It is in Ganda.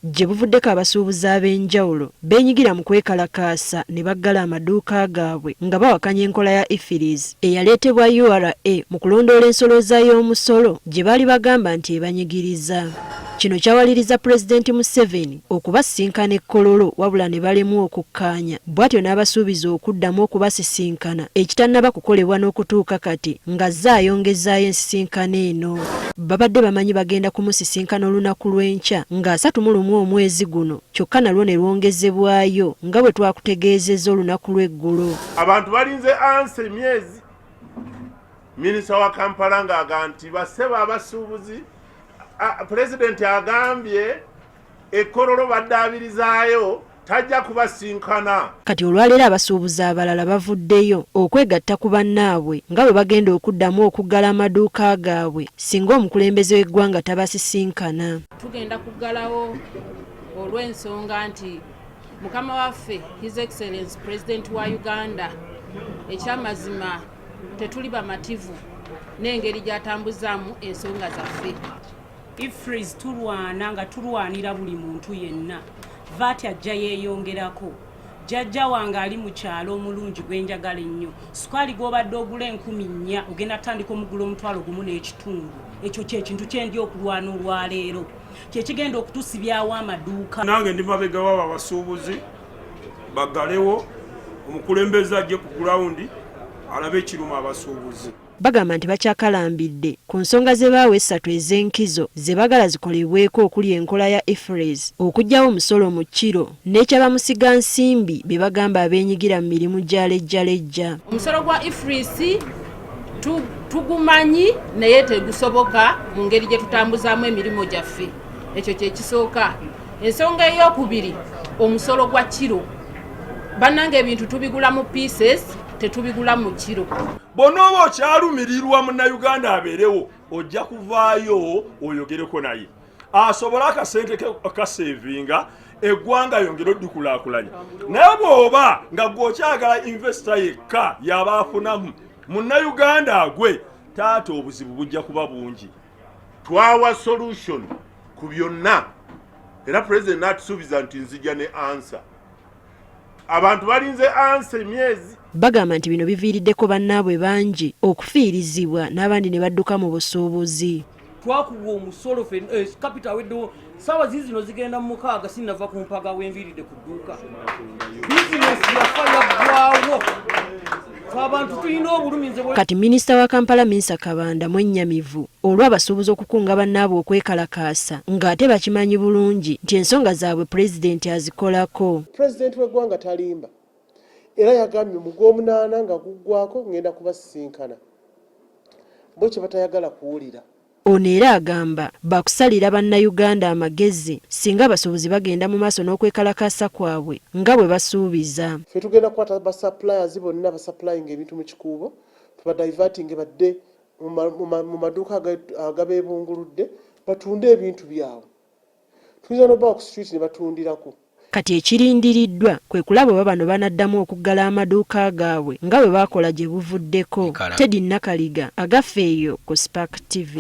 gye buvuddeko abasuubuzi ab'enjawulo beenyigira mu kwekalakaasa ne baggala amaduuka gaabwe nga bawakanya enkola ya IFRS eyaleetebwa URA mu kulondoola ensolooza y'omusolo gye baali bagamba nti ebanyigiriza. Kino kyawaliriza Pulezidenti Museveni okubasisinkana e Kololo wabula ne balemu okukkaanya. Bw'atyo n'abasuubiza okuddamu okubasisinkana ekitannaba kukolebwa n'okutuuka kati nga zaayongezaayo ensisinkano eno. Babadde bamanyi bagenda kumusisinkana olunaku lw'enkya nga 31 omwezi guno, kyokka nalwo ne lwongezebwayo nga bwe twakutegeezezza olunaku lw'eggulo. Abantu balinze ansa emyezi. Minisita wa Kampala ng'agamba nti basseba abasuubuzi. Pulezidenti agambye e Kololo baddaabirizaayo tajja kubasinkana. Kati olwaleero abasuubuzi abalala bavuddeyo okwegatta ku bannaabwe nga bwe bagenda okuddamu okuggala amaduuka gaabwe singa omukulembeze w'eggwanga tabasisinkana. Tugenda kuggalawo olw'ensonga nti Mukama waffe His Excellency President wa Uganda ekyamazima tetuli bamativu n'engeri gy'atambuzaamu ensonga zaffe. IFRS tulwana nga tulwanira buli muntu yenna. VAT ajja yeeyongerako. Jjajja wange ali mu kyalo omulungi gwe njagala ennyo. Sukaali gw'obadde ogula 10,000 ogenda tandika omugula $1.5. Ekyo ky'ekintu kye ndi okulwana olwaleero. Kye kigenda okutusibyawo amaduuka. Nange ndi mabega w'abo abasuubuzi baggalewo omukulembeze ajje ku gulawundi alabe ekiruma abasuubuzi. Bagamba nti bakyakalambidde ku nsonga ze baawe 3 ez'enkizo ze bagala zikolebweko okuli enkola ya IFRS okuggyawo omusolo mu kiro n'ekyabamusiga nsimbi be bagamba abeenyigira mu mirimu gya lejjalejja. Omusolo gwa IFRS tugumanyi naye tegusoboka mu ngeri gye tutambuzaamu emirimu gyaffe. Ekyo kye kisooka. Ensonga ey'okubiri omusolo gwa kiro. Bannange ebintu tubigula mu pieces tetubigula mu kiro. Bw'onooba okyalumirirwa munnayuganda abeerewo ojja kuvaayo oyogereko naye asobola akasente kasevinga eggwanga yongera oddikulaakulanya. Naye bw'oba nga gw'okyagala investor yekka yaba afunamu munnayuganda agwe taata obuzibu bujja kuba bungi. Twawa solution ku byonna era President n'atusuubiza nti nzija ne answer. Abantu balinze ansa emyezi. Bagamba nti bino biviiriddeko bannaabwe bangi okufiirizibwa n'abandi ne badduka mu busuubuzi. Twakuwa omusolo capital weddo sawa zino zigenda mu 6 sinava ku mpaga w'enviiridde ku dduuka. Bizinesi yaggwawo. Abantu tulina obulumize. Kati Minisita wa Kampala Minsa Kabanda mwennyamivu olw'abasuubuzi okukunga bannaabwe okwekalakaasa ng'ate bakimanyi bulungi nti ensonga zaabwe Pulezidenti azikolako. Pulezidenti w'eggwanga talimba era yagambye mu Gw'omunaana nga guggwako ngenda kubasisinkana. Bo kye batayagala kuwulira. Ono era agamba bakusalira bannayuganda amagezi singa abasuubuzi bagenda mu maaso n'okwekalakaasa kwabwe nga bwe basuubiza. Ffe tugenda kukwata basuppliers bonna basupplying ebintu mu kikuubo tubadiverting badde mu maduuka agabeebunguludde batunde ebintu byabwe. Tuyinza n'oba ku street ne batundirako. Kati ekirindiriddwa kwe kulaba oba bano banaddamu okuggala amaduuka gaabwe nga bwe baakola gye buvuddeko. Teddy Nakaliga agaffe eyo ku Spark TV.